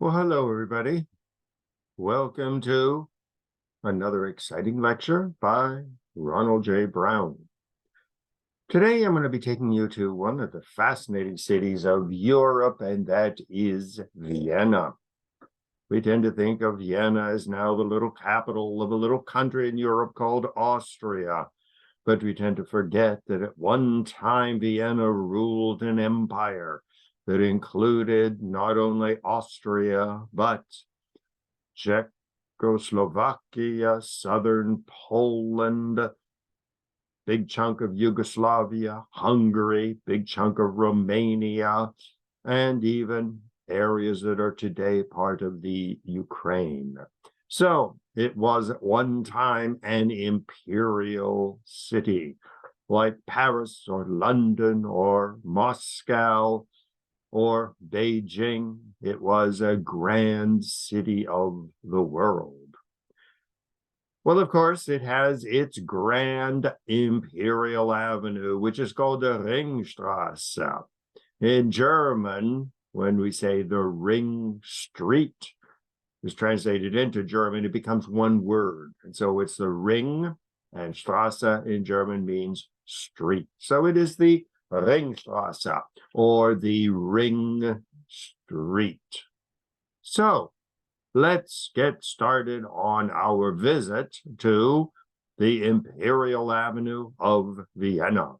Well, hello, everybody. Welcome to another exciting lecture by Ronald J. Brown. Today, I'm going to be taking you to one of the fascinating cities of Europe, and that is Vienna. We tend to think of Vienna as now the little capital of a little country in Europe called Austria, but we tend to forget that at one time Vienna ruled an empire that included not only Austria, but Czechoslovakia, southern Poland, big chunk of Yugoslavia, Hungary, big chunk of Romania, and even areas that are today part of the Ukraine. So it was at one time an imperial city, like Paris or London or Moscow or Beijing. It was a grand city of the world. Well, of course, it has its grand imperial avenue, which is called the RingStrasse. In German, when we say the Ring Street is translated into German, it becomes one word. And so it's the Ring, and Strasse in German means street. So it is the RingStrasse, or the Ring Street. So let's get started on our visit to the Imperial Avenue of Vienna.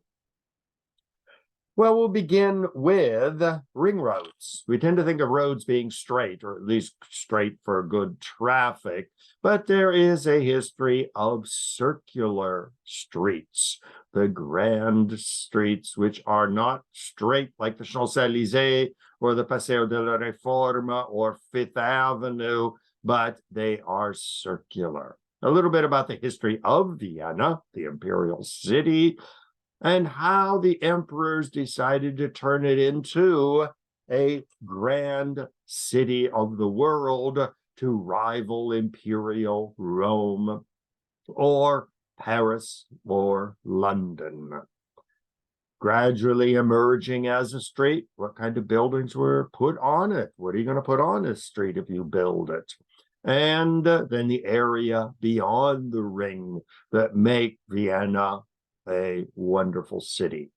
Well, we'll begin with ring roads. We tend to think of roads being straight, or at least straight for good traffic, but there is a history of circular streets, the grand streets, which are not straight like the Champs-Élysées or the Paseo de la Reforma or Fifth Avenue, but they are circular. A little bit about the history of Vienna, the imperial city, and how the emperors decided to turn it into a grand city of the world to rival imperial Rome or Paris or London. Gradually emerging as a street, what kind of buildings were put on it? What are you going to put on this street if you build it? And then the area beyond the ring that make Vienna a wonderful city.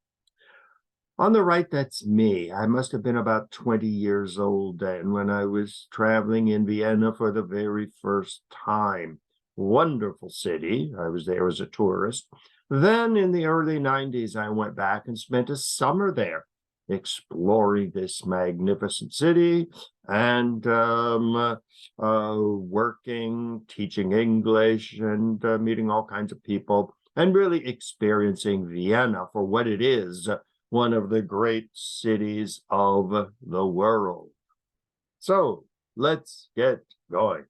On the right, that's me. I must have been about 20 years old then when I was traveling in Vienna for the very first time. Wonderful city. I was there as a tourist. Then in the early 90s, I went back and spent a summer there, exploring this magnificent city and working, teaching English, and meeting all kinds of people, and really experiencing Vienna for what it is, one of the great cities of the world. So let's get going.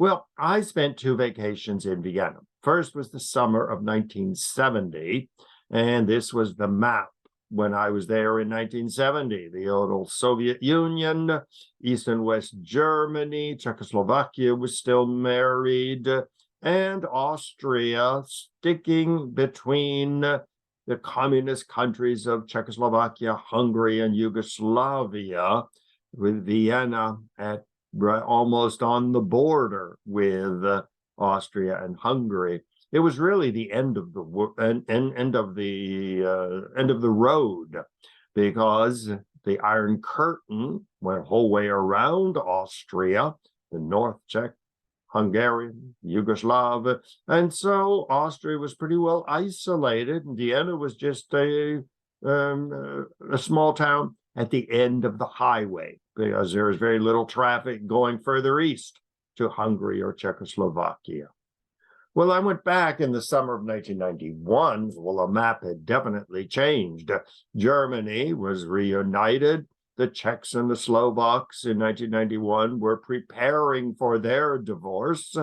Well, I spent 2 vacations in Vienna. First was the summer of 1970, and this was the map when I was there in 1970. The old Soviet Union, East and West Germany, Czechoslovakia was still married, and Austria sticking between the communist countries of Czechoslovakia, Hungary, and Yugoslavia, with Vienna at almost on the border with Austria and Hungary. It was really the end of the end of the road, because the Iron Curtain went a whole way around Austria, the North Czech, Hungarian, Yugoslav, and so Austria was pretty well isolated, and Vienna was just a small town at the end of the highway, because there was very little traffic going further east to Hungary or Czechoslovakia. Well, I went back in the summer of 1991. Well, the map had definitely changed. Germany was reunited. The Czechs and the Slovaks in 1991 were preparing for their divorce.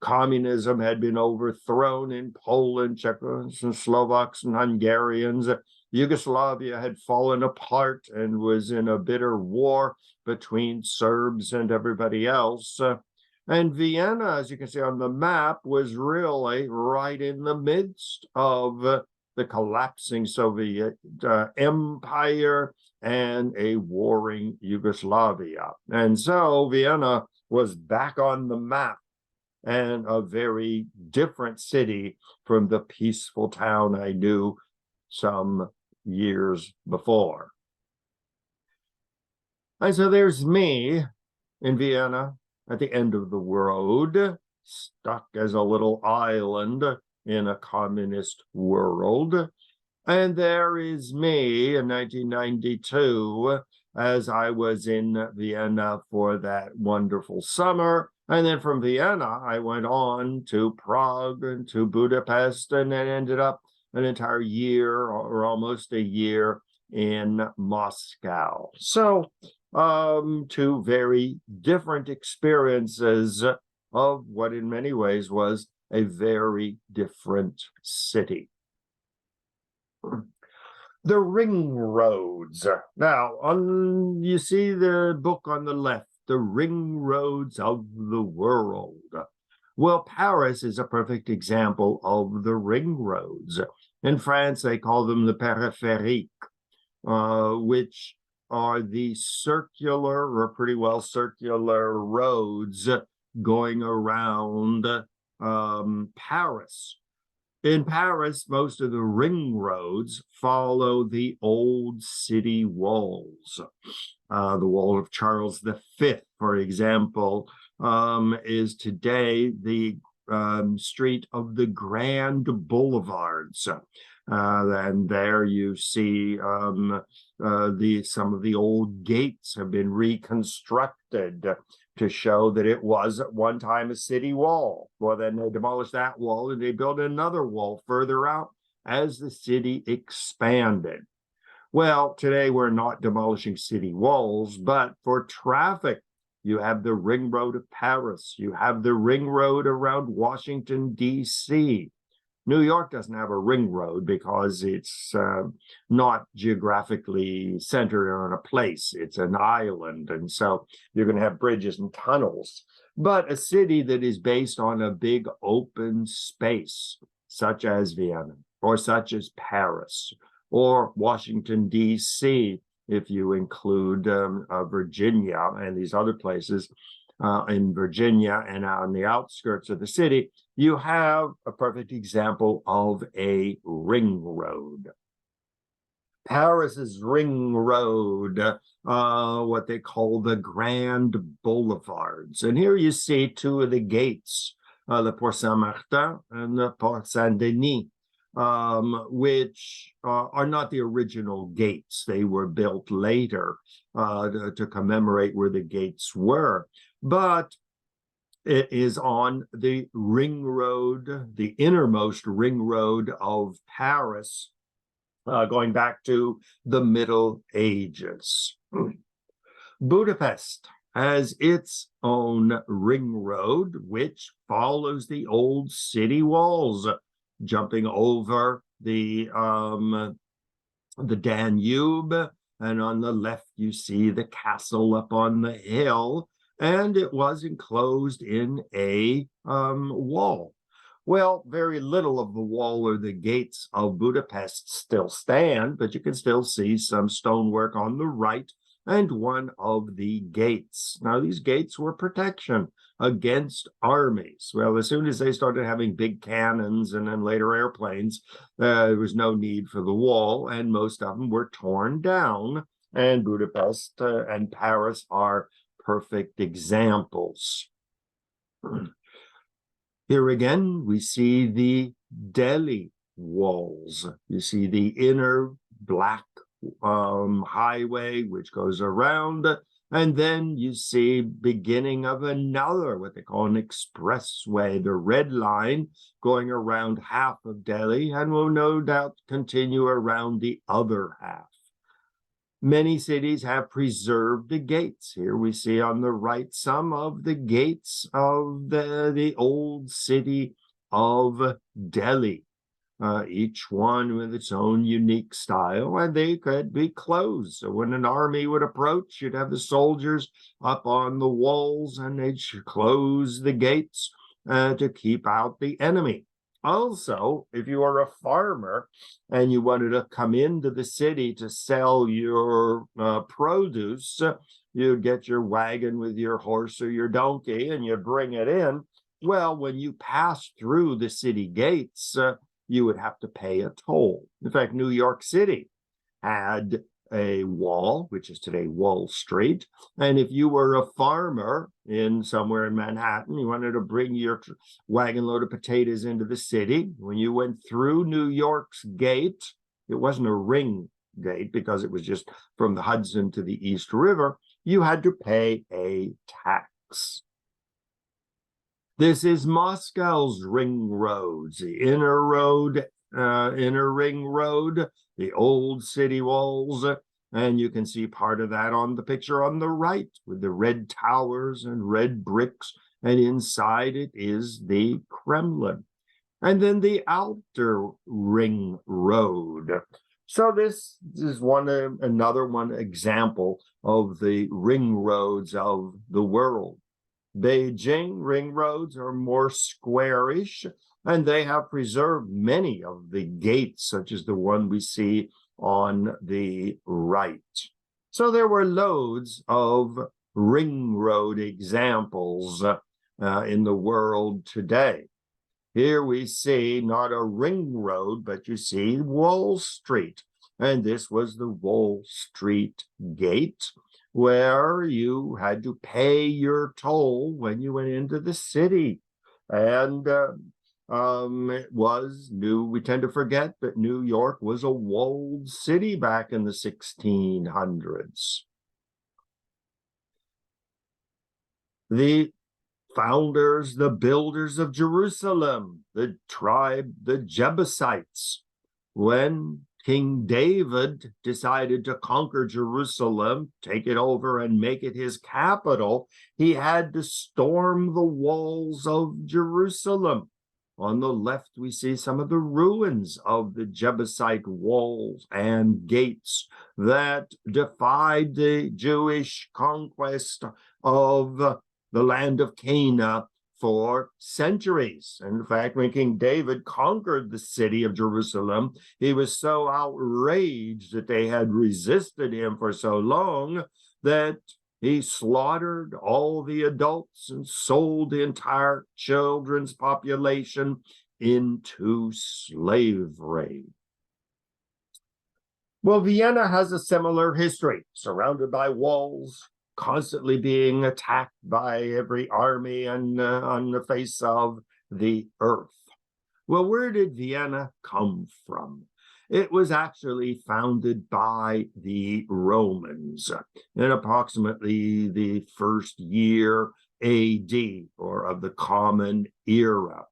Communism had been overthrown in Poland, Czechs and Slovaks and Hungarians. Yugoslavia had fallen apart and was in a bitter war between Serbs and everybody else. And Vienna, as you can see on the map, was really right in the midst of the the collapsing Soviet Empire and a warring Yugoslavia. And so Vienna was back on the map, and a very different city from the peaceful town I knew some years before. And so there's me in Vienna at the end of the road, stuck as a little island in a communist world. And there is me in 1992 as I was in Vienna for that wonderful summer. And then from Vienna, I went on to Prague and to Budapest, and then ended up an entire year or almost a year in Moscow. So two very different experiences of what in many ways was a very different city. The ring roads. Now, you see the book on the left, The Ring Roads of the World. Well, Paris is a perfect example of the ring roads. In France, they call them the périphériques, which are the circular or pretty well circular roads going around Paris. In Paris, most of the ring roads follow the old city walls. The wall of Charles V, for example, is today the street of the Grand Boulevards. And there you see some of the old gates have been reconstructed to show that it was at one time a city wall. Well, then they demolished that wall and they built another wall further out as the city expanded. Well, today we're not demolishing city walls, but for traffic, you have the ring road of Paris. You have the ring road around Washington, D.C. New York doesn't have a ring road because it's not geographically centered on a place. It's an island, and so you're going to have bridges and tunnels. But a city that is based on a big open space, such as Vienna, or such as Paris, or Washington, D.C., if you include Virginia and these other places, in Virginia and on the outskirts of the city, you have a perfect example of a ring road. Paris's ring road, what they call the Grand Boulevards. And here you see two of the gates, the Porte Saint-Martin and the Porte Saint-Denis, which are not the original gates. They were built later to commemorate where the gates were. But it is on the ring road, the innermost ring road of Paris, going back to the Middle Ages. Budapest has its own ring road, which follows the old city walls, jumping over the Danube, and on the left you see the castle up on the hill, and it was enclosed in a wall. Well, very little of the wall or the gates of Budapest still stand, but you can still see some stonework on the right and one of the gates. Now, these gates were protection against armies. Well, as soon as they started having big cannons and then later airplanes, there was no need for the wall, and most of them were torn down. And Budapest and Paris are perfect examples. Here again, we see the Delhi walls. You see the inner black highway, which goes around, and then you see beginning of another, what they call an expressway, the red line going around half of Delhi, and will no doubt continue around the other half. Many cities have preserved the gates. Here we see on the right some of the gates of the old city of Delhi, each one with its own unique style, and they could be closed. So when an army would approach, you'd have the soldiers up on the walls, and they'd close the gates to keep out the enemy. Also, if you are a farmer and you wanted to come into the city to sell your produce, you'd get your wagon with your horse or your donkey and you bring it in. Well, when you pass through the city gates, you would have to pay a toll. In fact, New York City had a wall, which is today Wall Street. And if you were a farmer in somewhere in Manhattan, you wanted to bring your wagon load of potatoes into the city, when you went through New York's gate, it wasn't a ring gate because it was just from the Hudson to the East River, you had to pay a tax. This is Moscow's ring roads, the inner road, inner ring road, the old city walls, and you can see part of that on the picture on the right with the red towers and red bricks, and inside it is the Kremlin. And then the outer ring road. So this is another one example of the ring roads of the world. Beijing ring roads are more squarish, and they have preserved many of the gates, such as the one we see on the right. So there were loads of ring road examples in the world today. Here we see not a ring road, but you see Wall Street. And this was the Wall Street Gate, where you had to pay your toll when you went into the city. And we tend to forget that New York was a walled city back in the 1600s. The founders, the builders of Jerusalem, the tribe, the Jebusites, when King David decided to conquer Jerusalem, take it over and make it his capital, he had to storm the walls of Jerusalem. On the left, we see some of the ruins of the Jebusite walls and gates that defied the Jewish conquest of the land of Canaan for centuries. In fact, when King David conquered the city of Jerusalem, he was so outraged that they had resisted him for so long that he slaughtered all the adults and sold the entire children's population into slavery. Well, Vienna has a similar history, surrounded by walls, constantly being attacked by every army on the face of the earth. Well, where did Vienna come from? It was actually founded by the Romans in approximately the first year AD, or of the Common Era.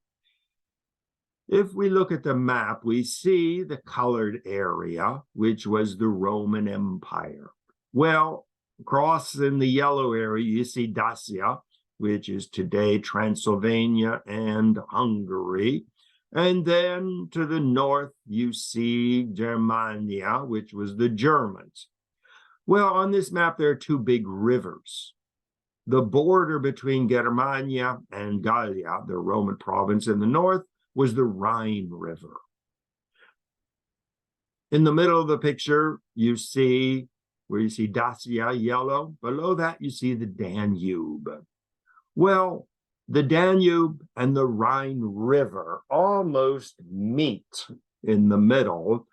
If we look at the map, we see the colored area, which was the Roman Empire. Well, across in the yellow area, you see Dacia, which is today Transylvania and Hungary. And then to the north, you see Germania, which was the Germans. Well, on this map, there are two big rivers. The border between Germania and Gallia, the Roman province in the north, was the Rhine River. In the middle of the picture, you see where you see Dacia, yellow. Below that, you see the Danube. Well, the Danube and the Rhine River almost meet in the middle,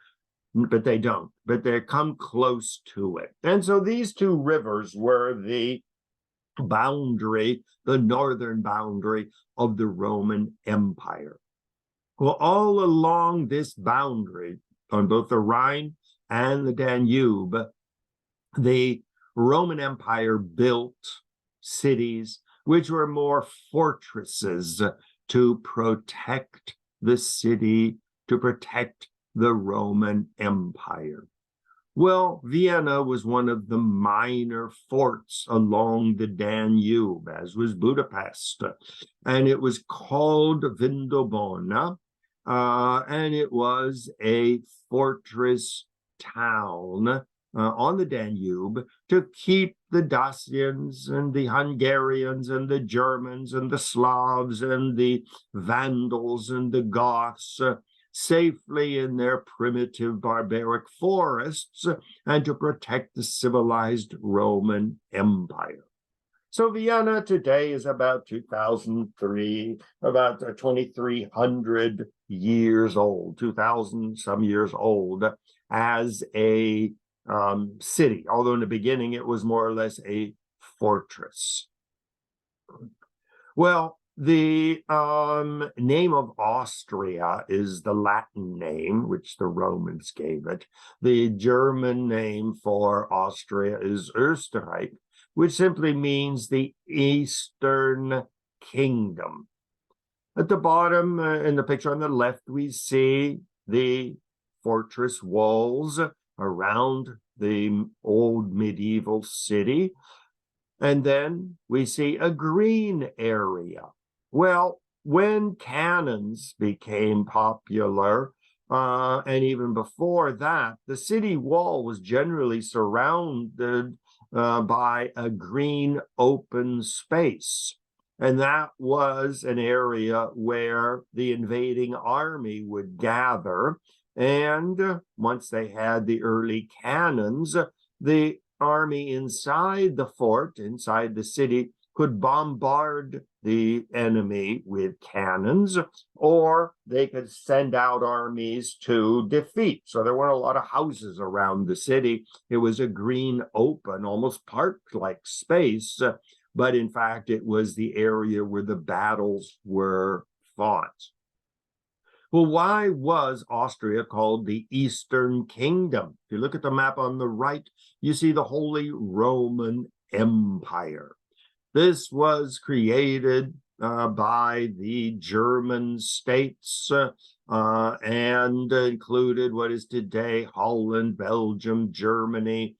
but they don't. But they come close to it. And so these two rivers were the boundary, the northern boundary of the Roman Empire. Well, all along this boundary, on both the Rhine and the Danube, the Roman Empire built cities which were more fortresses to protect the city, to protect the Roman Empire. Well, Vienna was one of the minor forts along the Danube, as was Budapest, and it was called Vindobona, and it was a fortress town on the Danube to keep the Dacians and the Hungarians and the Germans and the Slavs and the Vandals and the Goths safely in their primitive barbaric forests and to protect the civilized Roman Empire. So Vienna today is about 2003, about 2,300 years old, 2,000 some years old as a city, although in the beginning it was more or less a fortress. Well, the name of Austria is the Latin name, which the Romans gave it. The German name for Austria is Österreich, which simply means the Eastern Kingdom. At the bottom, in the picture on the left, we see the fortress walls around the old medieval city. And then we see a green area. Well, when cannons became popular, and even before that, the city wall was generally surrounded by a green open space. And that was an area where the invading army would gather. And once they had the early cannons, the army inside the fort, inside the city, could bombard the enemy with cannons, or they could send out armies to defeat. So there weren't a lot of houses around the city. It was a green, open, almost park-like space, but in fact, it was the area where the battles were fought. Well, why was Austria called the Eastern Kingdom? If you look at the map on the right, you see the Holy Roman Empire. This was created by the German states and included what is today Holland, Belgium, Germany,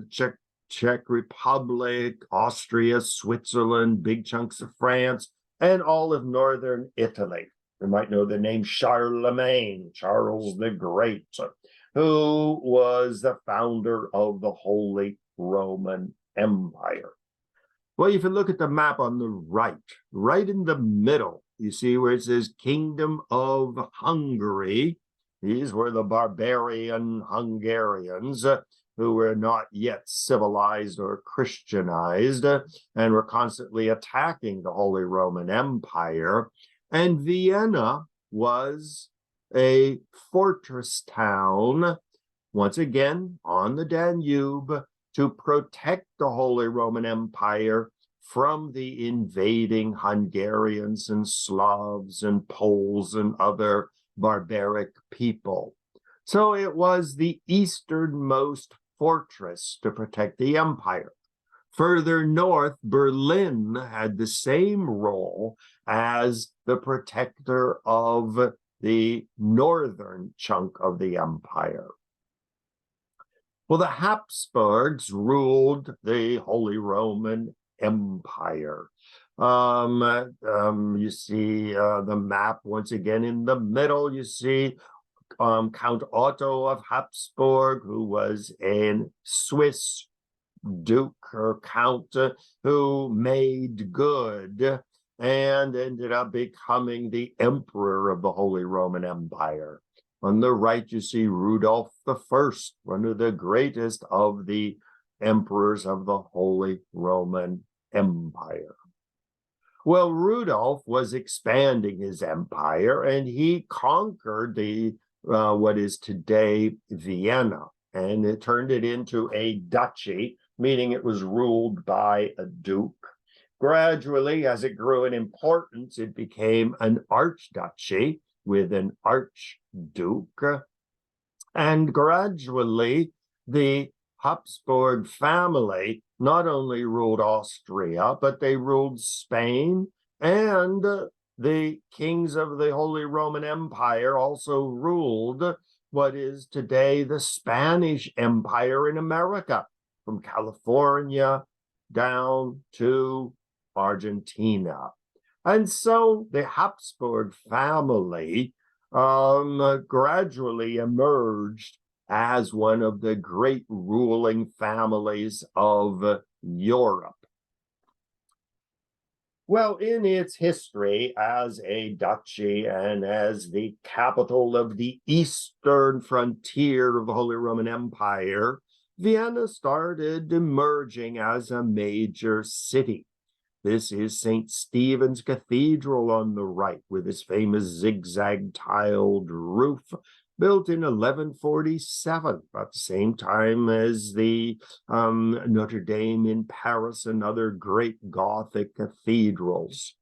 Czech Republic, Austria, Switzerland, big chunks of France, and all of northern Italy. You might know the name Charlemagne, Charles the Great, who was the founder of the Holy Roman Empire. Well, if you look at the map on the right in the middle, you see where it says Kingdom of Hungary. These were the barbarian Hungarians who were not yet civilized or Christianized and were constantly attacking the Holy Roman Empire. And Vienna was a fortress town, once again, on the Danube, to protect the Holy Roman Empire from the invading Hungarians and Slavs and Poles and other barbaric people. So it was the easternmost fortress to protect the empire. Further north, Berlin had the same role as the protector of the northern chunk of the empire. Well, the Habsburgs ruled the Holy Roman Empire. You see the map once again in the middle. You see Count Otto of Habsburg, who was a Swiss duke or count who made good and ended up becoming the emperor of the Holy Roman Empire. On the right, you see Rudolph I, one of the greatest of the emperors of the Holy Roman Empire. Well, Rudolph was expanding his empire, and he conquered the what is today Vienna, and it turned it into a duchy, meaning it was ruled by a duke. Gradually, as it grew in importance, it became an archduchy with an archduke. And gradually, the Habsburg family not only ruled Austria, but they ruled Spain, and the kings of the Holy Roman Empire also ruled what is today the Spanish Empire in America, from California down to Argentina. And so the Habsburg family gradually emerged as one of the great ruling families of Europe. Well, in its history as a duchy and as the capital of the eastern frontier of the Holy Roman Empire, Vienna started emerging as a major city. This is St. Stephen's Cathedral on the right, with its famous zigzag-tiled roof, built in 1147, about the same time as the Notre Dame in Paris and other great Gothic cathedrals.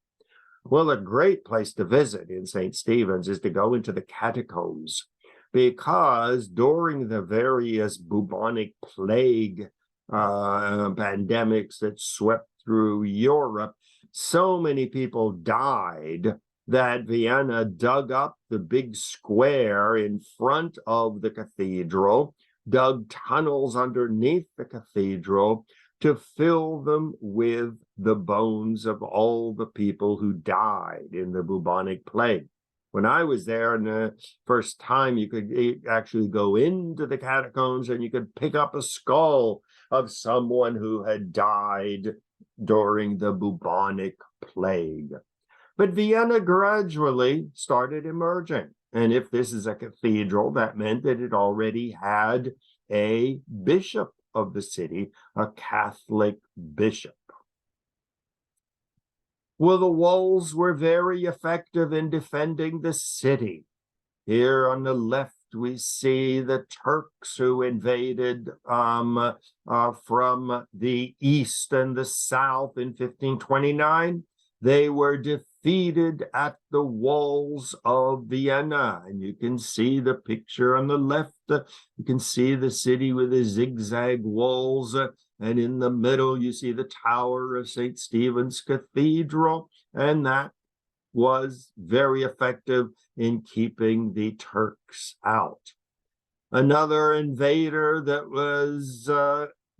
Well, a great place to visit in St. Stephen's is to go into the catacombs, because during the various bubonic plague pandemics that swept through Europe, so many people died that Vienna dug up the big square in front of the cathedral, dug tunnels underneath the cathedral to fill them with the bones of all the people who died in the bubonic plague. When I was there, and the first time, you could actually go into the catacombs and you could pick up a skull of someone who had died during the bubonic plague. But Vienna gradually started emerging. And if this is a cathedral, that meant that it already had a bishop of the city, a Catholic bishop. Well, the walls were very effective in defending the city. Here on the left, we see the Turks who invaded from the east and the south in 1529. They were defeated at the walls of Vienna. And you can see the picture on the left. You can see the city with the zigzag walls. And in the middle, you see the tower of St. Stephen's Cathedral. And that was very effective in keeping the Turks out. Another invader that was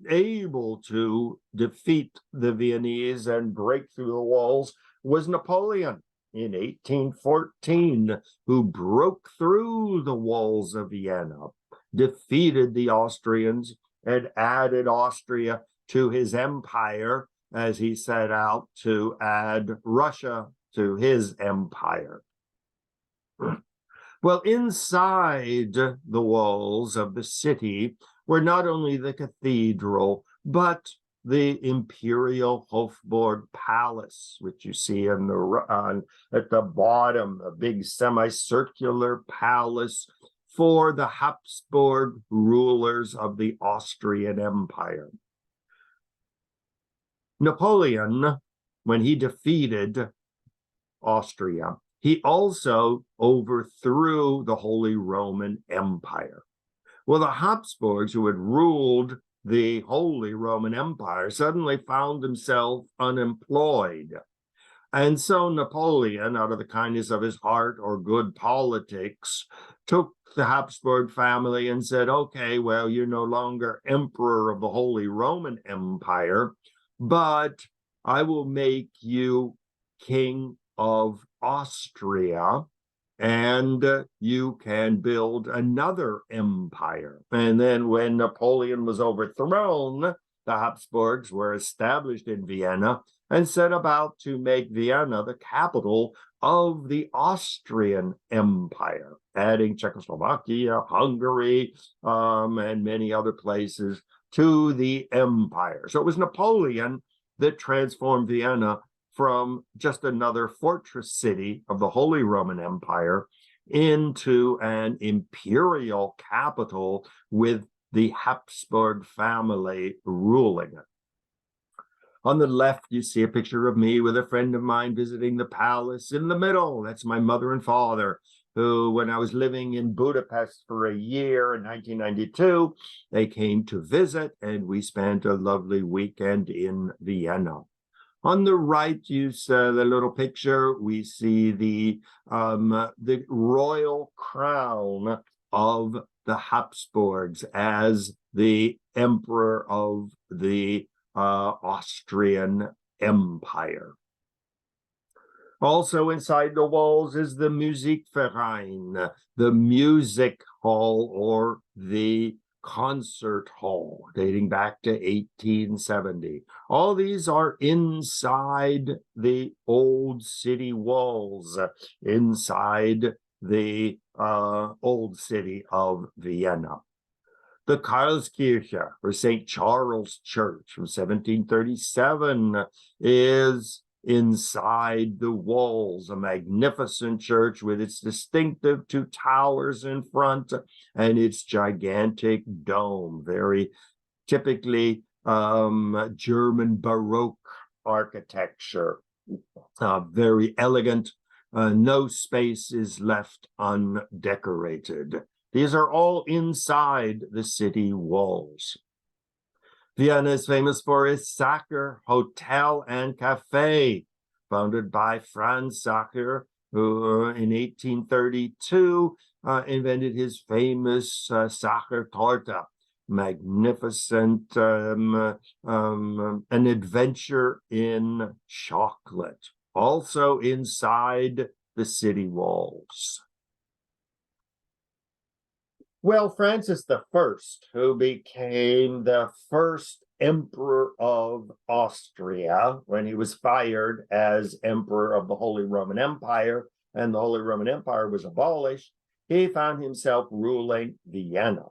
able to defeat the Viennese and break through the walls was Napoleon in 1814, who broke through the walls of Vienna, defeated the Austrians, and added Austria to his empire as he set out to add Russia to his empire. Well, inside the walls of the city were not only the cathedral, but the imperial Hofburg Palace, which you see at the bottom, a big semicircular palace for the Habsburg rulers of the Austrian Empire. Napoleon, when he defeated Austria, he also overthrew the Holy Roman Empire. Well, the Habsburgs, who had ruled the Holy Roman Empire, suddenly found themselves unemployed. And so Napoleon, out of the kindness of his heart or good politics, took the Habsburg family and said, okay, well, you're no longer emperor of the Holy Roman Empire, but I will make you king of Austria, and you can build another empire. And then when Napoleon was overthrown, the Habsburgs were established in Vienna and set about to make Vienna the capital of the Austrian Empire, adding Czechoslovakia, Hungary, and many other places to the empire. So it was Napoleon that transformed Vienna from just another fortress city of the Holy Roman Empire into an imperial capital with the Habsburg family ruling it. On the left, you see a picture of me with a friend of mine visiting the palace. In the middle, that's my mother and father, who, when I was living in Budapest for a year in 1992, they came to visit, and we spent a lovely weekend in Vienna. On the right, you see the little picture. We see the royal crown of the Habsburgs as the emperor of the Austrian Empire. Also inside the walls is the Musikverein, the music hall or the concert hall, dating back to 1870. All these are inside the old city walls, inside the old city of Vienna. The Karlskirche, or St. Charles Church from 1737, is inside the walls, a magnificent church with its distinctive two towers in front and its gigantic dome, very typically German Baroque architecture, very elegant. No space is left undecorated. These are all inside the city walls. Vienna is famous for its Sachem Hotel and Cafe, founded by Franz Sachem, who in 1832 invented his famous Sachem Torte, magnificent, an adventure in chocolate, also inside the city walls. Well, Francis I, who became the first emperor of Austria when he was fired as emperor of the Holy Roman Empire, and the Holy Roman Empire was abolished, he found himself ruling Vienna.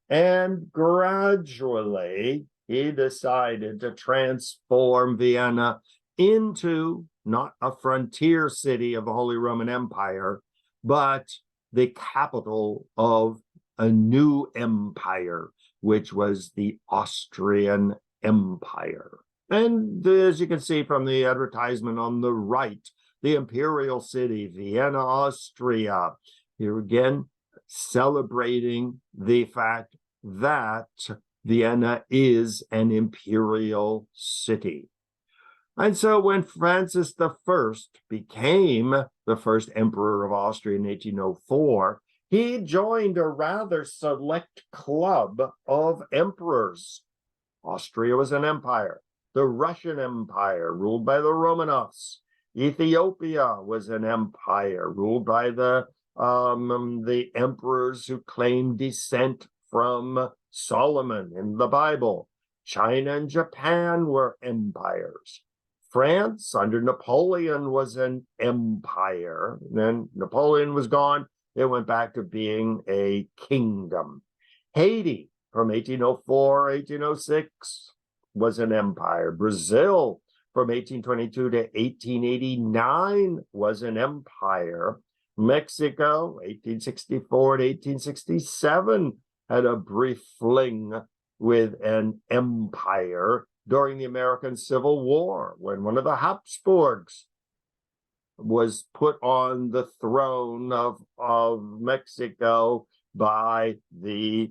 And gradually, he decided to transform Vienna into not a frontier city of the Holy Roman Empire, but the capital of a new empire, which was the Austrian Empire. And as you can see from the advertisement on the right, the imperial city, Vienna, Austria, here again, celebrating the fact that Vienna is an imperial city. And so when Francis I became the first emperor of Austria in 1804, he joined a rather select club of emperors. Austria was an empire. The Russian Empire, ruled by the Romanovs. Ethiopia was an empire ruled by the emperors who claimed descent from Solomon in the Bible. China and Japan were empires. France, under Napoleon, was an empire. Then Napoleon was gone. It went back to being a kingdom. Haiti, from 1804, 1806, was an empire. Brazil, from 1822 to 1889, was an empire. Mexico, 1864 to 1867, had a brief fling with an empire during the American Civil War, when one of the Habsburgs was put on the throne of Mexico by the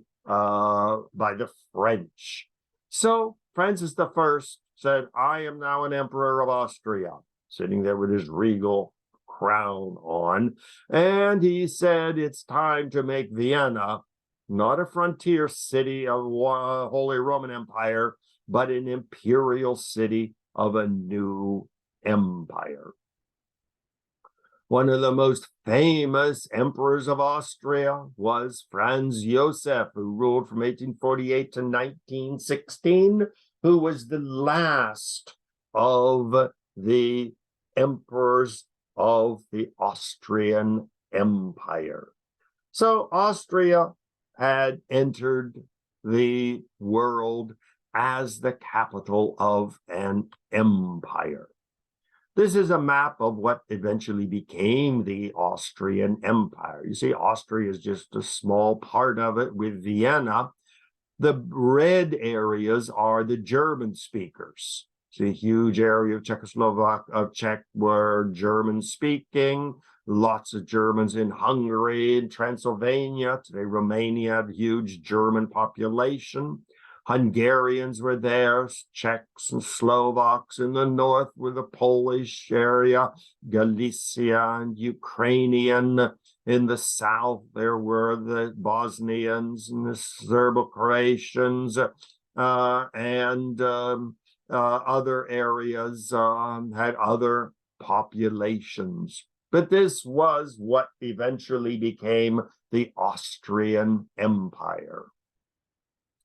French. So Francis I said, I am now an emperor of Austria, sitting there with his regal crown on. And he said, it's time to make Vienna not a frontier city of Holy Roman Empire, but an imperial city of a new empire. One of the most famous emperors of Austria was Franz Joseph, who ruled from 1848 to 1916, who was the last of the emperors of the Austrian Empire. So Austria had entered the world as the capital of an empire. This is a map of what eventually became the Austrian Empire. You see, Austria is just a small part of it with Vienna. The red areas are the German speakers. It's a huge area of Czech were German speaking. Lots of Germans in Hungary and Transylvania. Today, Romania had a huge German population. Hungarians were there, Czechs and Slovaks. In the north were the Polish area, Galicia and Ukrainian. In the south, there were the Bosnians and the Serbo-Croatians, and other areas had other populations. But this was what eventually became the Austrian Empire.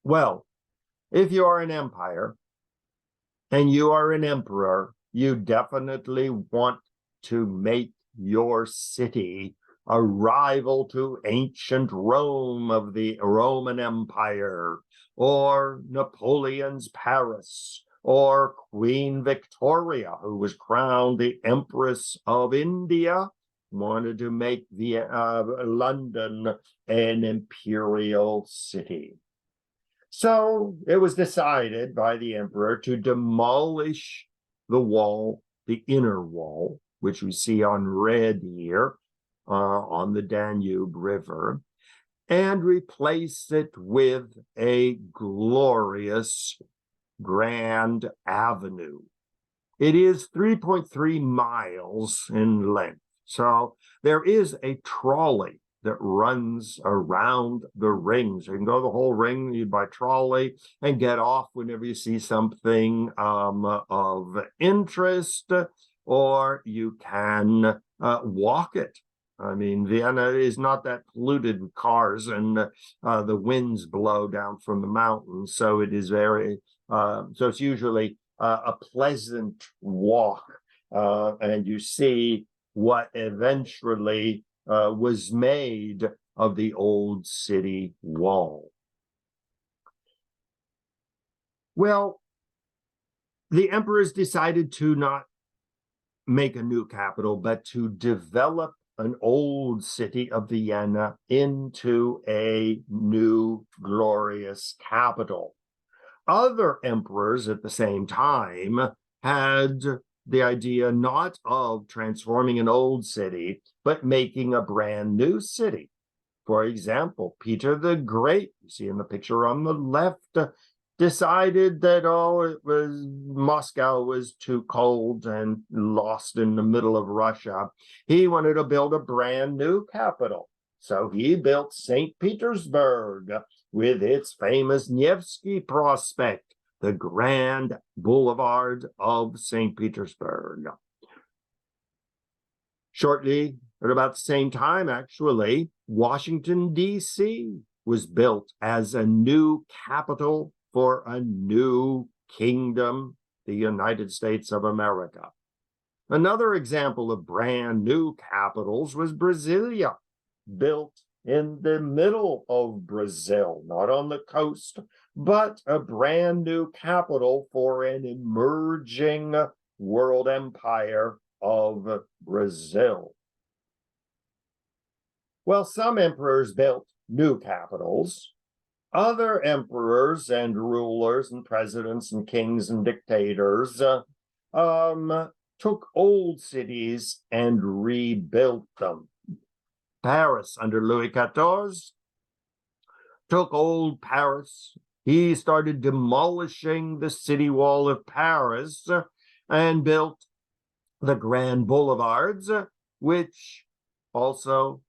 Well, if you are an empire and you are an emperor, you definitely want to make your city a rival to ancient Rome of the Roman Empire, or Napoleon's Paris, or Queen Victoria, who was crowned the Empress of India, wanted to make London an imperial city. So it was decided by the emperor to demolish the wall, the inner wall, which we see on red here, on the Danube River, and replace it with a glorious Grand Avenue. It is 3.3 miles in length. So there is a trolley that runs around the rings. You can go the whole ring by trolley and get off whenever you see something of interest, or you can walk it. I mean, Vienna is not that polluted with cars, and the winds blow down from the mountains. So it is very, so it's usually a pleasant walk. And you see what eventually was made of the old city wall. Well, the emperors decided to not make a new capital, but to develop an old city of Vienna into a new glorious capital. Other emperors at the same time had the idea not of transforming an old city, but making a brand new city. For example, Peter the Great, you see in the picture on the left, decided that, Moscow was too cold and lost in the middle of Russia. He wanted to build a brand new capital. So he built St. Petersburg with its famous Nevsky Prospect, the grand boulevard of St. Petersburg. Shortly, at about the same time, actually, Washington, D.C. was built as a new capital for a new kingdom, the United States of America. Another example of brand new capitals was Brasilia, built in the middle of Brazil, not on the coast, but a brand new capital for an emerging world empire of Brazil. Well, some emperors built new capitals. Other emperors and rulers and presidents and kings and dictators took old cities and rebuilt them. Paris under Louis XIV took old Paris. He started demolishing the city wall of Paris and built the grand boulevards, which also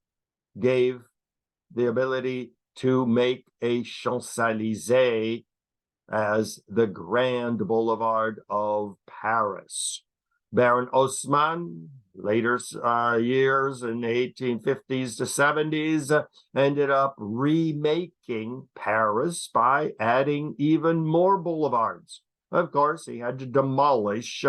gave the ability to make a Champs-Élysées as the Grand Boulevard of Paris. Baron Haussmann, later years in the 1850s to 70s, ended up remaking Paris by adding even more boulevards. Of course, he had to demolish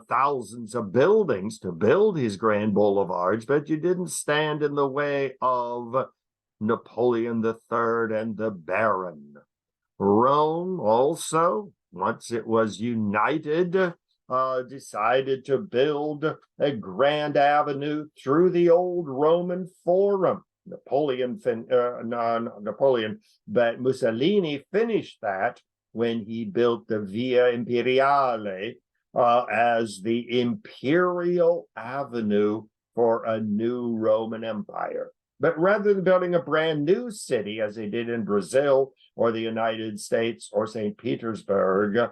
thousands of buildings to build his grand boulevards, but you didn't stand in the way of Napoleon III and the Baron. Rome also, once it was united, decided to build a grand avenue through the old Roman Forum. But Mussolini finished that when he built the Via Imperiale as the imperial avenue for a new Roman Empire. But rather than building a brand new city, as they did in Brazil or the United States or St. Petersburg,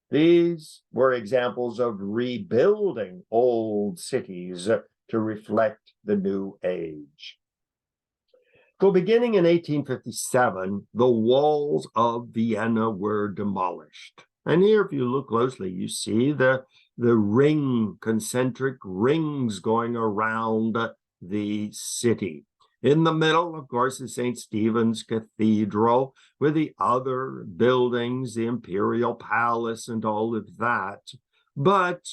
these were examples of rebuilding old cities to reflect the new age. So beginning in 1857, the walls of Vienna were demolished. And here, if you look closely, you see the concentric rings going around the city. In the middle, of course, is St. Stephen's Cathedral, with the other buildings, the Imperial Palace, and all of that. But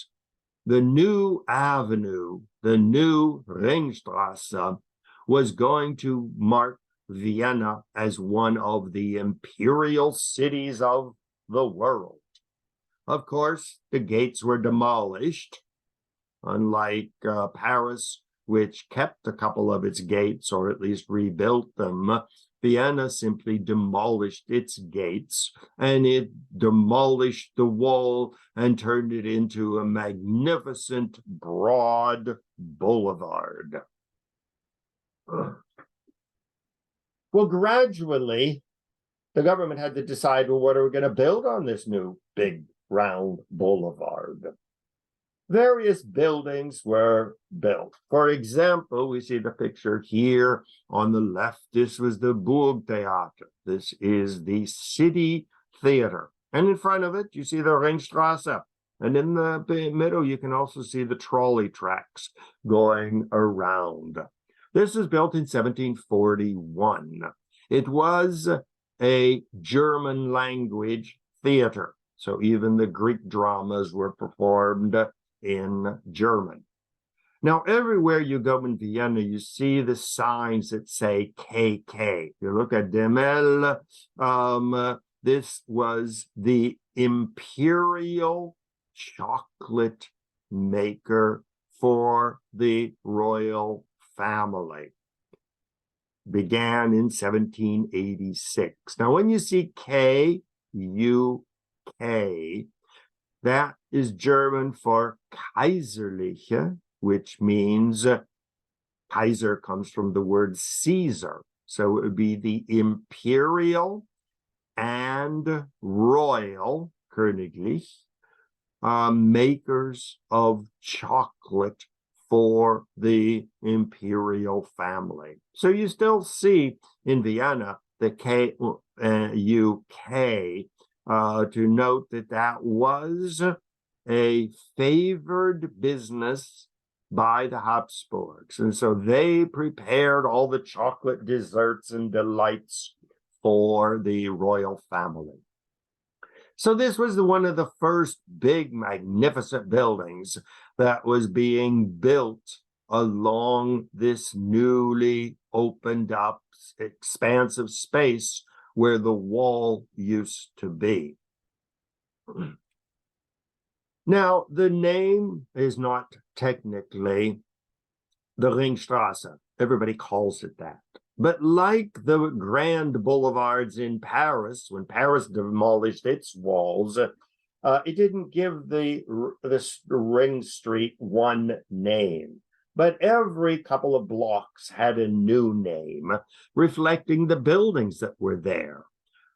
the new avenue, the new RingStrasse, was going to mark Vienna as one of the imperial cities of the world. Of course, the gates were demolished, unlike Paris, which kept a couple of its gates, or at least rebuilt them. Vienna simply demolished its gates, and it demolished the wall and turned it into a magnificent, broad boulevard. Well, gradually, the government had to decide, well, what are we going to build on this new big round boulevard? Various buildings were built. For example, we see the picture here on the left. This was the Burgtheater. This is the city theater. And in front of it, you see the RingStrasse. And in the middle, you can also see the trolley tracks going around. This was built in 1741. It was a German language theater. So even the Greek dramas were performed in German. Now, everywhere you go in Vienna, you see the signs that say KK. If you look at Demel, this was the imperial chocolate maker for the royal family. Began in 1786. Now, when you see K-U-K, that is German for Kaiserliche, which means Kaiser comes from the word Caesar. So it would be the imperial and royal, königlich, makers of chocolate for the imperial family. So you still see in Vienna the K-U-K, to note that that was a favored business by the Habsburgs. And so they prepared all the chocolate desserts and delights for the royal family. So this was one of the first big, magnificent buildings that was being built along this newly opened up, expansive space where the wall used to be. Now, the name is not technically the RingStrasse. Everybody calls it that. But like the grand boulevards in Paris, when Paris demolished its walls, it didn't give this Ring Street one name. But every couple of blocks had a new name, reflecting the buildings that were there.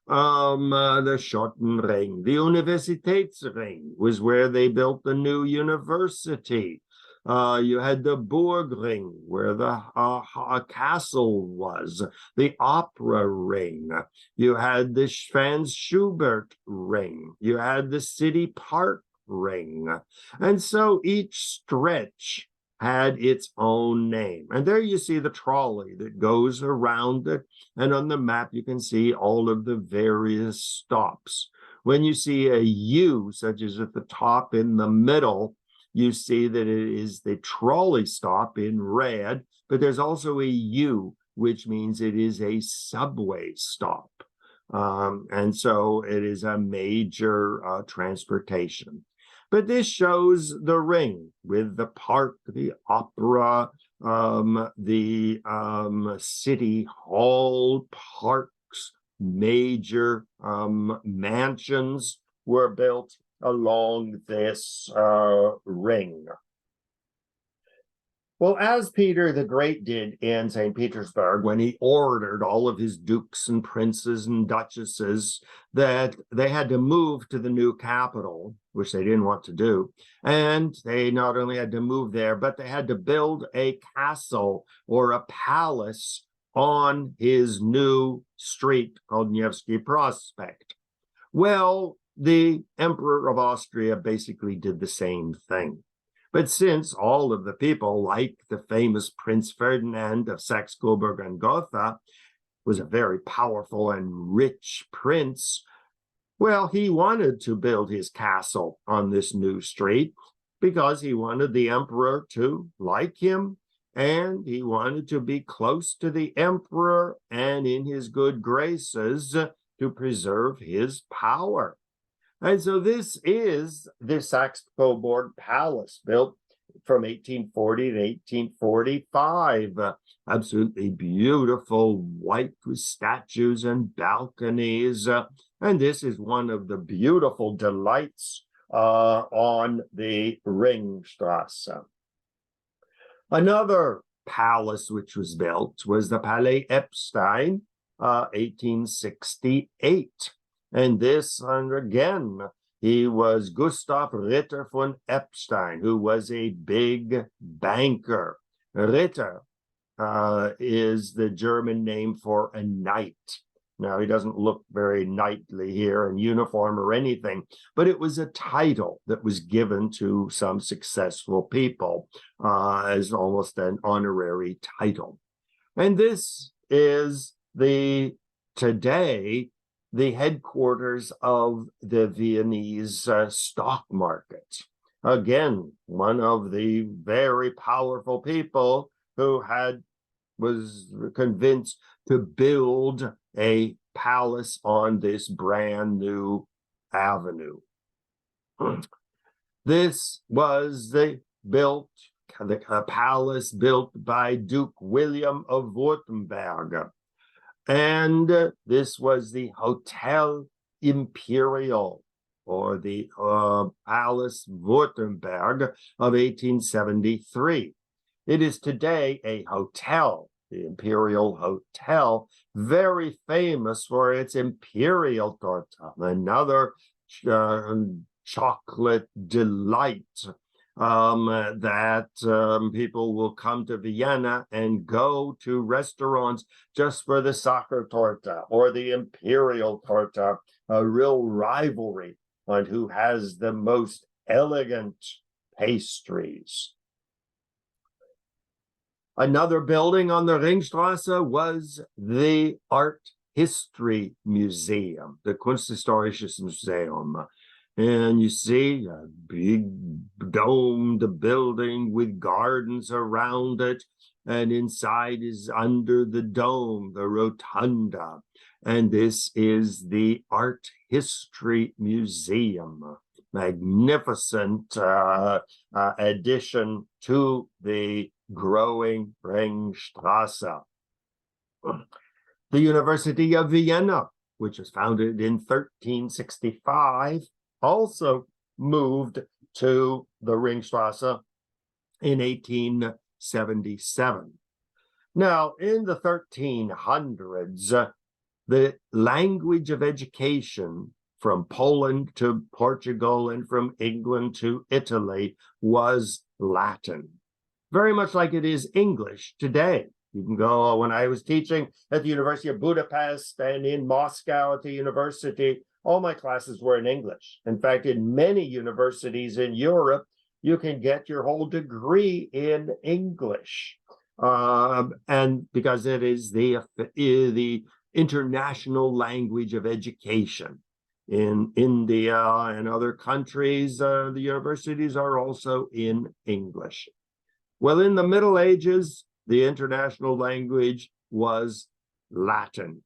The Schottenring, the Universitätsring was where they built the new university. You had the Burgring, where the castle was, the Opera Ring. You had the Franz Schubert Ring. You had the City Park Ring. And so each stretch had its own name. And there you see the trolley that goes around it. And on the map, you can see all of the various stops. When you see a U, such as at the top in the middle, you see that it is the trolley stop in red, but there's also a U, which means it is a subway stop. And so it is a major transportation. But this shows the ring with the park, the opera, the city hall, parks, major mansions were built along this ring. Well, as Peter the Great did in St. Petersburg, when he ordered all of his dukes and princes and duchesses that they had to move to the new capital, which they didn't want to do, and they not only had to move there, but they had to build a castle or a palace on his new street called Nevsky Prospect. Well, the Emperor of Austria basically did the same thing. But since all of the people, like the famous Prince Ferdinand of Saxe-Coburg and Gotha, was a very powerful and rich prince, well, he wanted to build his castle on this new street because he wanted the emperor to like him, and he wanted to be close to the emperor and in his good graces to preserve his power. And so this is the Saxe-Coburg Palace, built from 1840 to 1845. Absolutely beautiful, white with statues and balconies. And this is one of the beautiful delights on the RingStrasse. Another palace which was built was the Palais Epstein, 1868. And this, and again, he was Gustav Ritter von Epstein, who was a big banker. Ritter is the German name for a knight. Now, he doesn't look very knightly here in uniform or anything, but it was a title that was given to some successful people as almost an honorary title. And this is today, the headquarters of the Viennese stock market. Again, one of the very powerful people who was convinced to build a palace on this brand new avenue. This was the palace built by Duke William of Württemberg. And this was the Hotel Imperial, or the Palace Württemberg of 1873. It is today a hotel, the Imperial Hotel, very famous for its imperial torta, another chocolate delight that people will come to Vienna and go to restaurants just for the Sacher torta or the imperial torta, a real rivalry on who has the most elegant pastries. Another building on the RingStrasse was the Art History Museum, the Kunsthistorisches Museum. And you see a big domed building with gardens around it. And inside is under the dome, the rotunda. And this is the Art History Museum. Magnificent addition to the growing RingStrasse. The University of Vienna, which was founded in 1365, also moved to the RingStrasse in 1877. Now, in the 1300s, the language of education from Poland to Portugal and from England to Italy was Latin, very much like it is English today. You can go, when I was teaching at the University of Budapest and in Moscow at the university, all my classes were in English. In fact, in many universities in Europe, you can get your whole degree in English. And because it is the international language of education. In India and other countries, the universities are also in English. Well, in the Middle Ages, the international language was Latin.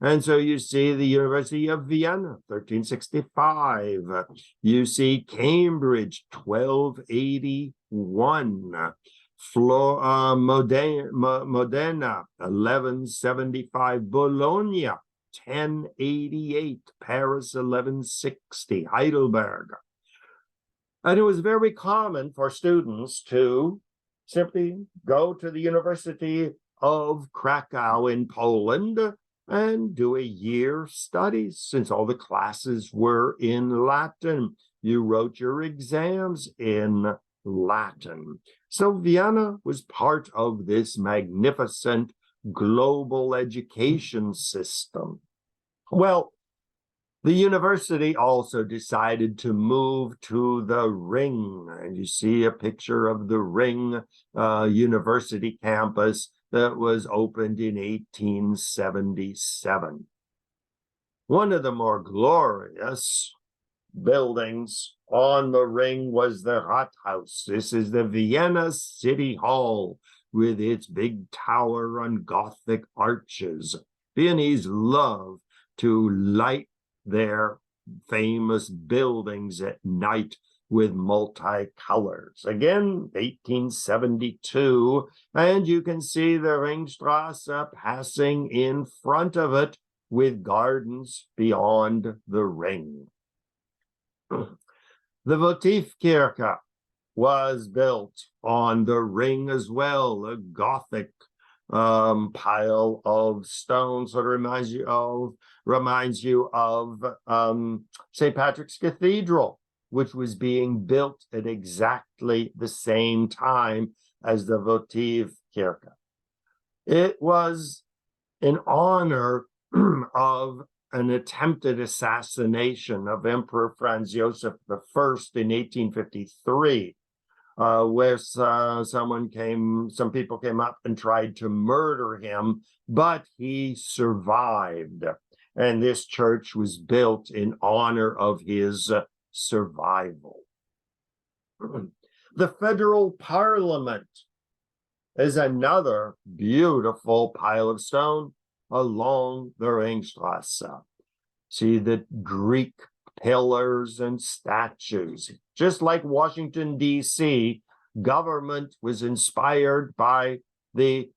And so you see the University of Vienna, 1365. You see Cambridge, 1281. Modena, 1175. Bologna, 1088. Paris, 1160. Heidelberg. And it was very common for students to simply go to the University of Krakow in Poland and do a year studies, since all the classes were in Latin. You wrote your exams in Latin. So Vienna was part of this magnificent global education system. Well, The university also decided to move to the Ring, and you see a picture of the Ring University campus that was opened in 1877. One of the more glorious buildings on the Ring was the Rathaus. This is the Vienna City Hall with its big tower and Gothic arches. Viennese love to light their famous buildings at night with multicolors. Again, 1872, and you can see the RingStrasse passing in front of it with gardens beyond the Ring. The Votivkirche was built on the Ring as well, a Gothic pile of stones that reminds you of St. Patrick's Cathedral, which was being built at exactly the same time as the Votivkirche. It was in honor of an attempted assassination of Emperor Franz Joseph I in 1853. Where some people came up and tried to murder him, but he survived. And this church was built in honor of his survival. The Federal Parliament is another beautiful pile of stone along the RingStrasse. See the Greek pillars and statues. Just like Washington, D.C., government was inspired by the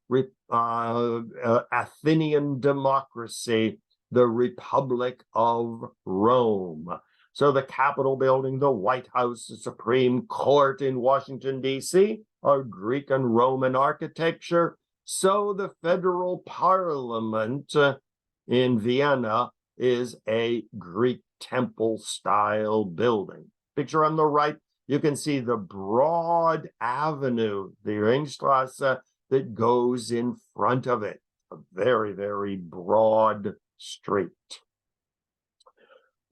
Athenian democracy, the Republic of Rome. So the Capitol building, the White House, the Supreme Court in Washington, D.C. are Greek and Roman architecture. So the Federal Parliament in Vienna is a Greek temple-style building. Picture on the right, you can see the broad avenue, the RingStrasse, that goes in front of it. A very, very broad street.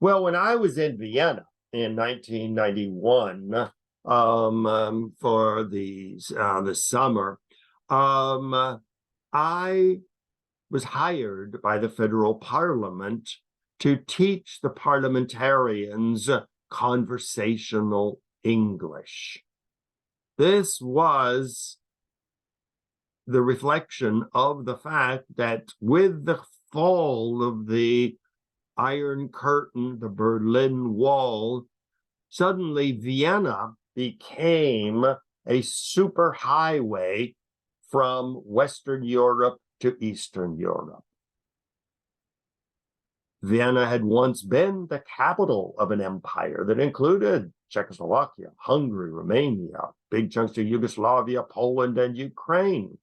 Well, when I was in Vienna in 1991 for the summer, I was hired by the Federal Parliament to teach the parliamentarians conversational English. This was the reflection of the fact that with the fall of the Iron Curtain, the Berlin Wall, suddenly Vienna became a superhighway from Western Europe to Eastern Europe. Vienna had once been the capital of an empire that included Czechoslovakia, Hungary, Romania, big chunks of Yugoslavia, Poland, and Ukraine.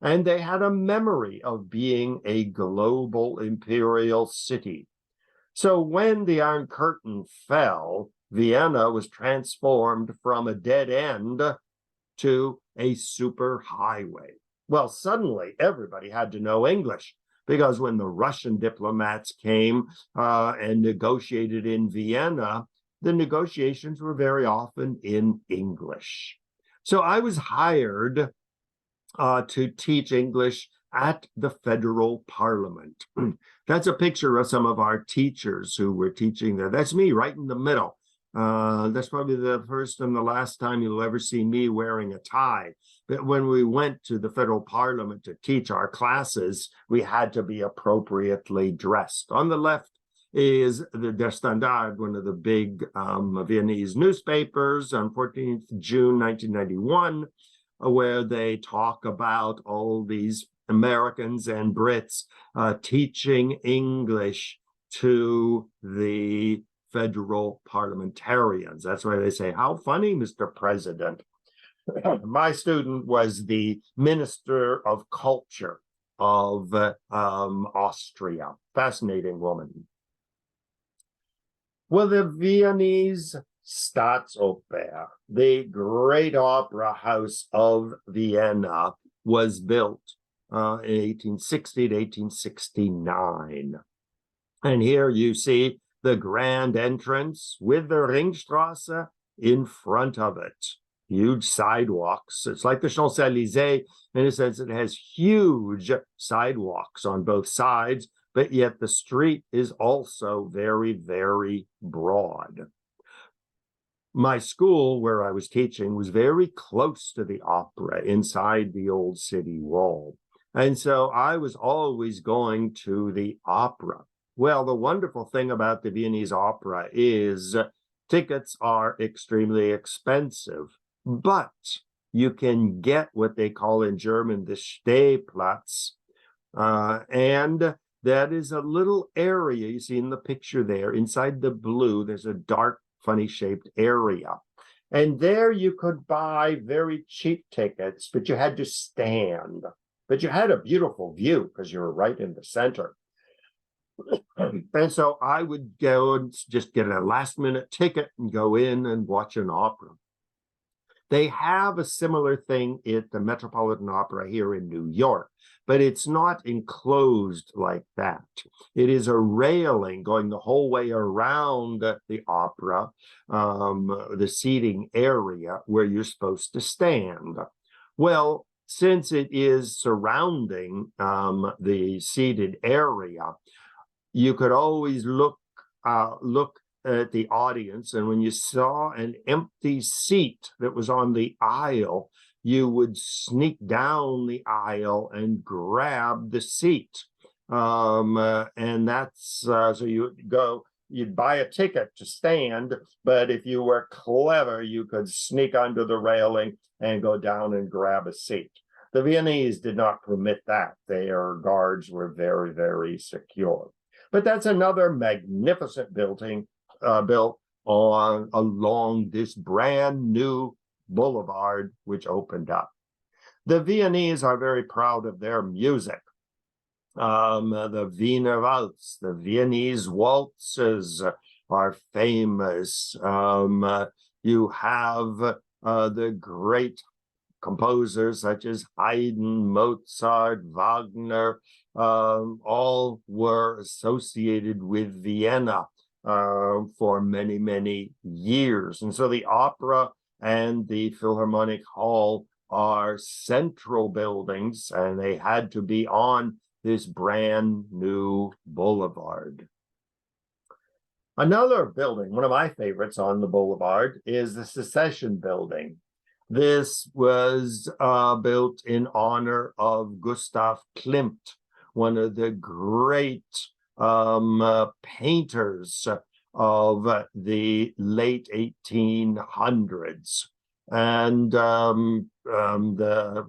And they had a memory of being a global imperial city. So when the Iron Curtain fell, Vienna was transformed from a dead end to a superhighway. Well, suddenly everybody had to know English, because when the Russian diplomats came and negotiated in Vienna, the negotiations were very often in English. So I was hired to teach English at the Federal Parliament. That's a picture of some of our teachers who were teaching there. That's me right in the middle. That's probably the first and the last time you'll ever see me wearing a tie. But when we went to the Federal Parliament to teach our classes, we had to be appropriately dressed. On the left is the Der Standard, one of the big Viennese newspapers, on 14th June 1991, where they talk about all these Americans and Brits teaching English to the federal parliamentarians. That's why they say, "How funny, Mr. President." My student was the Minister of Culture of Austria. Fascinating woman. Well, the Viennese Staatsoper, the great opera house of Vienna, was built in 1860 to 1869. And here you see the grand entrance with the RingStrasse in front of it. Huge sidewalks. It's like the Champs-Élysées in a sense. It has huge sidewalks on both sides, but yet the street is also very, very broad. My school where I was teaching was very close to the opera inside the old city wall. And so I was always going to the opera. Well, the wonderful thing about the Viennese opera is tickets are extremely expensive, but you can get what they call in German the Stehplatz, and that is a little area you see in the picture there. Inside the blue, there's a dark, funny shaped area. And there you could buy very cheap tickets, but you had to stand. But you had a beautiful view because you were right in the center. And so I would go and just get a last minute ticket and go in and watch an opera. They have a similar thing at the Metropolitan Opera here in New York, but it's not enclosed like that. It is a railing going the whole way around the opera, the seating area where you're supposed to stand. Well, since it is surrounding the seated area, you could always look at the audience, and when you saw an empty seat that was on the aisle, you would sneak down the aisle and grab the seat. And that's so you'd buy a ticket to stand, but if you were clever, you could sneak under the railing and go down and grab a seat. The Viennese did not permit that. Their guards were very, very secure. But that's another magnificent building built along this brand new boulevard which opened up. The Viennese are very proud of their music. The Wiener Waltz, the Viennese waltzes are famous. You have the great composers such as Haydn, Mozart, Wagner, all were associated with Vienna for many, many years. And so the opera and the Philharmonic Hall are central buildings, and they had to be on this brand new boulevard. Another building, one of my favorites on the boulevard, is the Sachem building. This was built in honor of Gustav Klimt, one of the great painters of the late 1800s. And the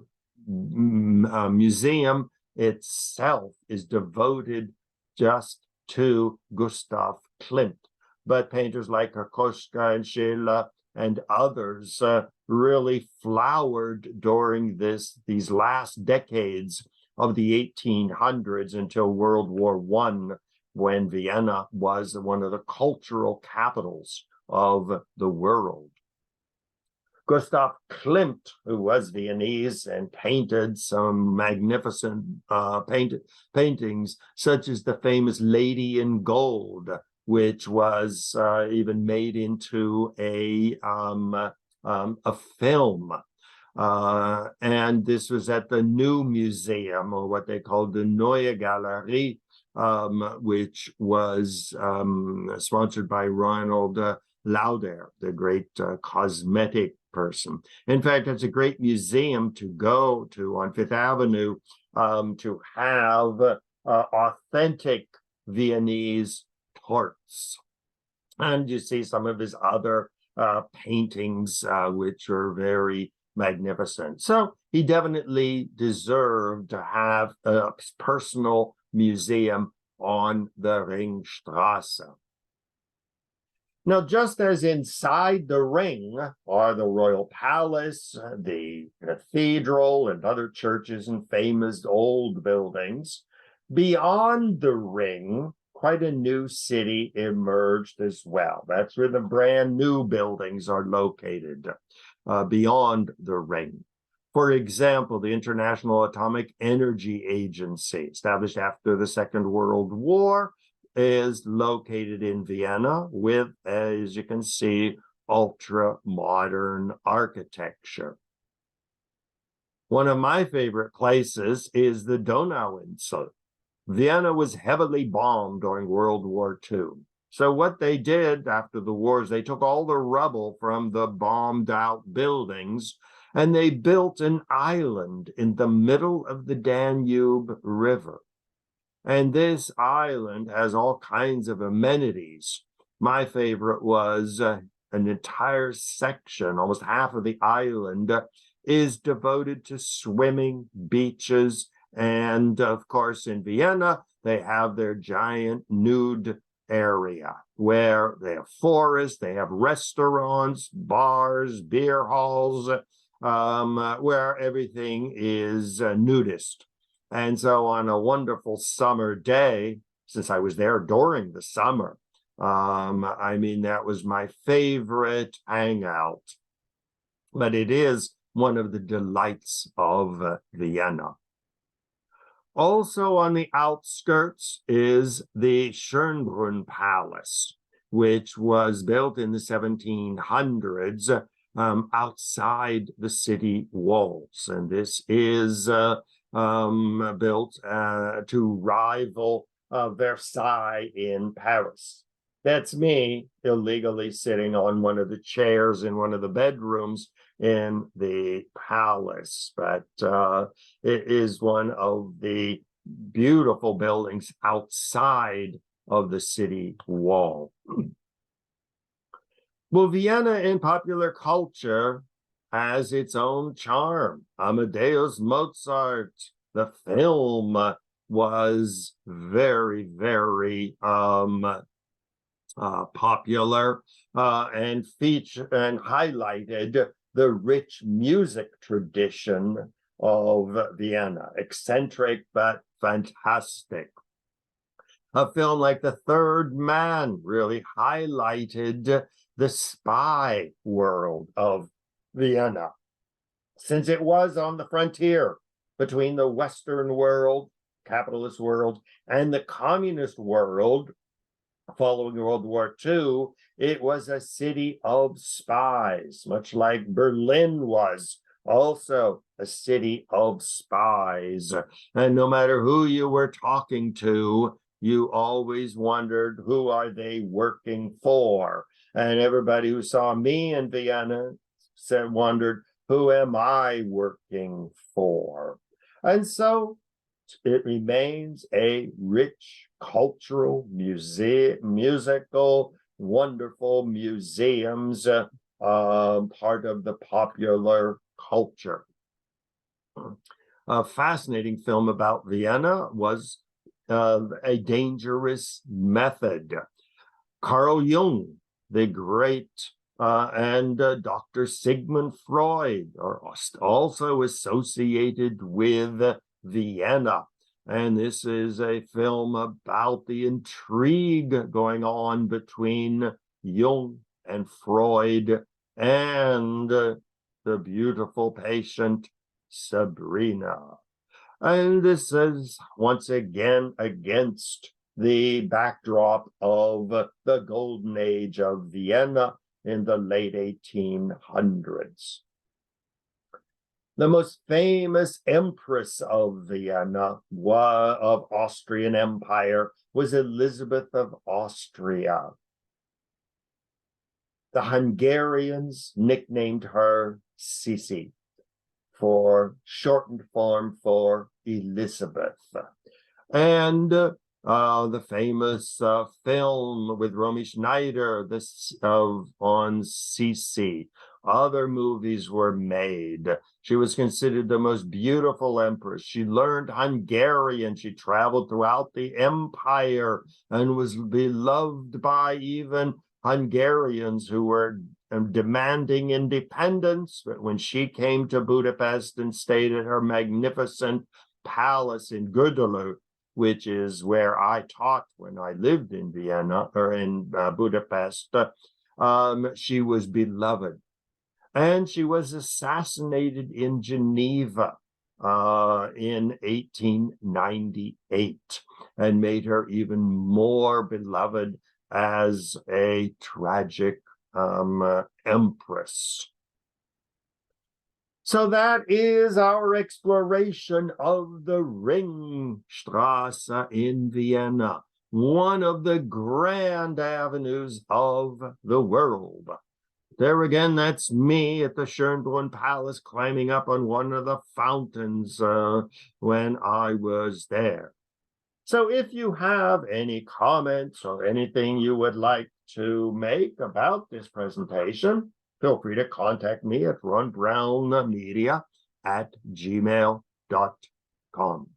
museum itself is devoted just to Gustav Klimt. But painters like Kokoschka and Scheele and others really flowered during these last decades of the 1800s until World War I, when Vienna was one of the cultural capitals of the world. Gustav Klimt, who was Viennese and painted some magnificent paintings, such as the famous Lady in Gold, which was even made into a film. And this was at the New Museum, or what they called the Neue Galerie, which was sponsored by Ronald Lauder, the great cosmetic person. In fact, it's a great museum to go to on Fifth Avenue to have authentic Viennese torts. And you see some of his other paintings, which are very magnificent. So he definitely deserved to have a personal museum on the RingStrasse. Now, just as inside the ring are the royal palace, the cathedral, and other churches and famous old buildings, beyond the ring, quite a new city emerged as well. That's where the brand new buildings are located, beyond the ring. For example, the International Atomic Energy Agency, established after the Second World War, is located in Vienna with, as you can see, ultra-modern architecture. One of my favorite places is the Donauinsel. Vienna was heavily bombed during World War II. So what they did after the wars, they took all the rubble from the bombed out buildings and they built an island in the middle of the Danube River. And this island has all kinds of amenities. My favorite was an entire section, almost half of the island, is devoted to swimming, beaches, and of course in Vienna, they have their giant nude area where they have forests, they have restaurants, bars, beer halls, where everything is nudist. And so on a wonderful summer day, since I was there during the summer, that was my favorite hangout. But it is one of the delights of Vienna. Also on the outskirts is the Schönbrunn Palace, which was built in the 1700s outside the city walls. And this is built to rival Versailles in Paris. That's me illegally sitting on one of the chairs in one of the bedrooms in the palace, but it is one of the beautiful buildings outside of the city wall. Well, Vienna in popular culture has its own charm. Amadeus Mozart, the film, was very, very popular and highlighted the rich music tradition of Vienna, eccentric but fantastic. A film like The Third Man really highlighted the spy world of Vienna, since it was on the frontier between the Western world, capitalist world, and the communist world. Following World War II, it was a city of spies, much like Berlin was also a city of spies. And no matter who you were talking to, you always wondered, who are they working for? And everybody who saw me in Vienna wondered, who am I working for? And so it remains a rich cultural, musical, wonderful museums, part of the popular culture. A fascinating film about Vienna was A Dangerous Method. Carl Jung, the great, and Dr. Sigmund Freud are also associated with Vienna. And this is a film about the intrigue going on between Jung and Freud and the beautiful patient Sabrina. And this is once again against the backdrop of the golden age of Vienna in the late 1800s. The most famous empress of Vienna, of Austrian Empire, was Elizabeth of Austria. The Hungarians nicknamed her Sisi, for shortened form for Elizabeth. And the famous film with Romy Schneider on Sisi. Other movies were made. She was considered the most beautiful empress. She learned Hungarian. She traveled throughout the empire and was beloved by even Hungarians who were demanding independence. But when she came to Budapest and stayed at her magnificent palace in Gödöllő, which is where I taught when I lived in Vienna or in Budapest, she was beloved. And she was assassinated in Geneva in 1898 and made her even more beloved as a tragic empress. So that is our exploration of the RingStrasse in Vienna, one of the grand avenues of the world. There again, that's me at the Schönbrunn Palace climbing up on one of the fountains when I was there. So if you have any comments or anything you would like to make about this presentation, feel free to contact me at ronbrownmedia@gmail.com.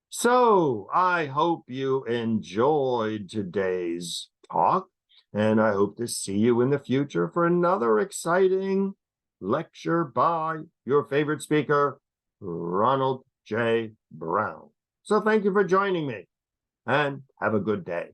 So I hope you enjoyed today's talk, and I hope to see you in the future for another exciting lecture by your favorite speaker, Ronald J. Brown. So thank you for joining me, and have a good day.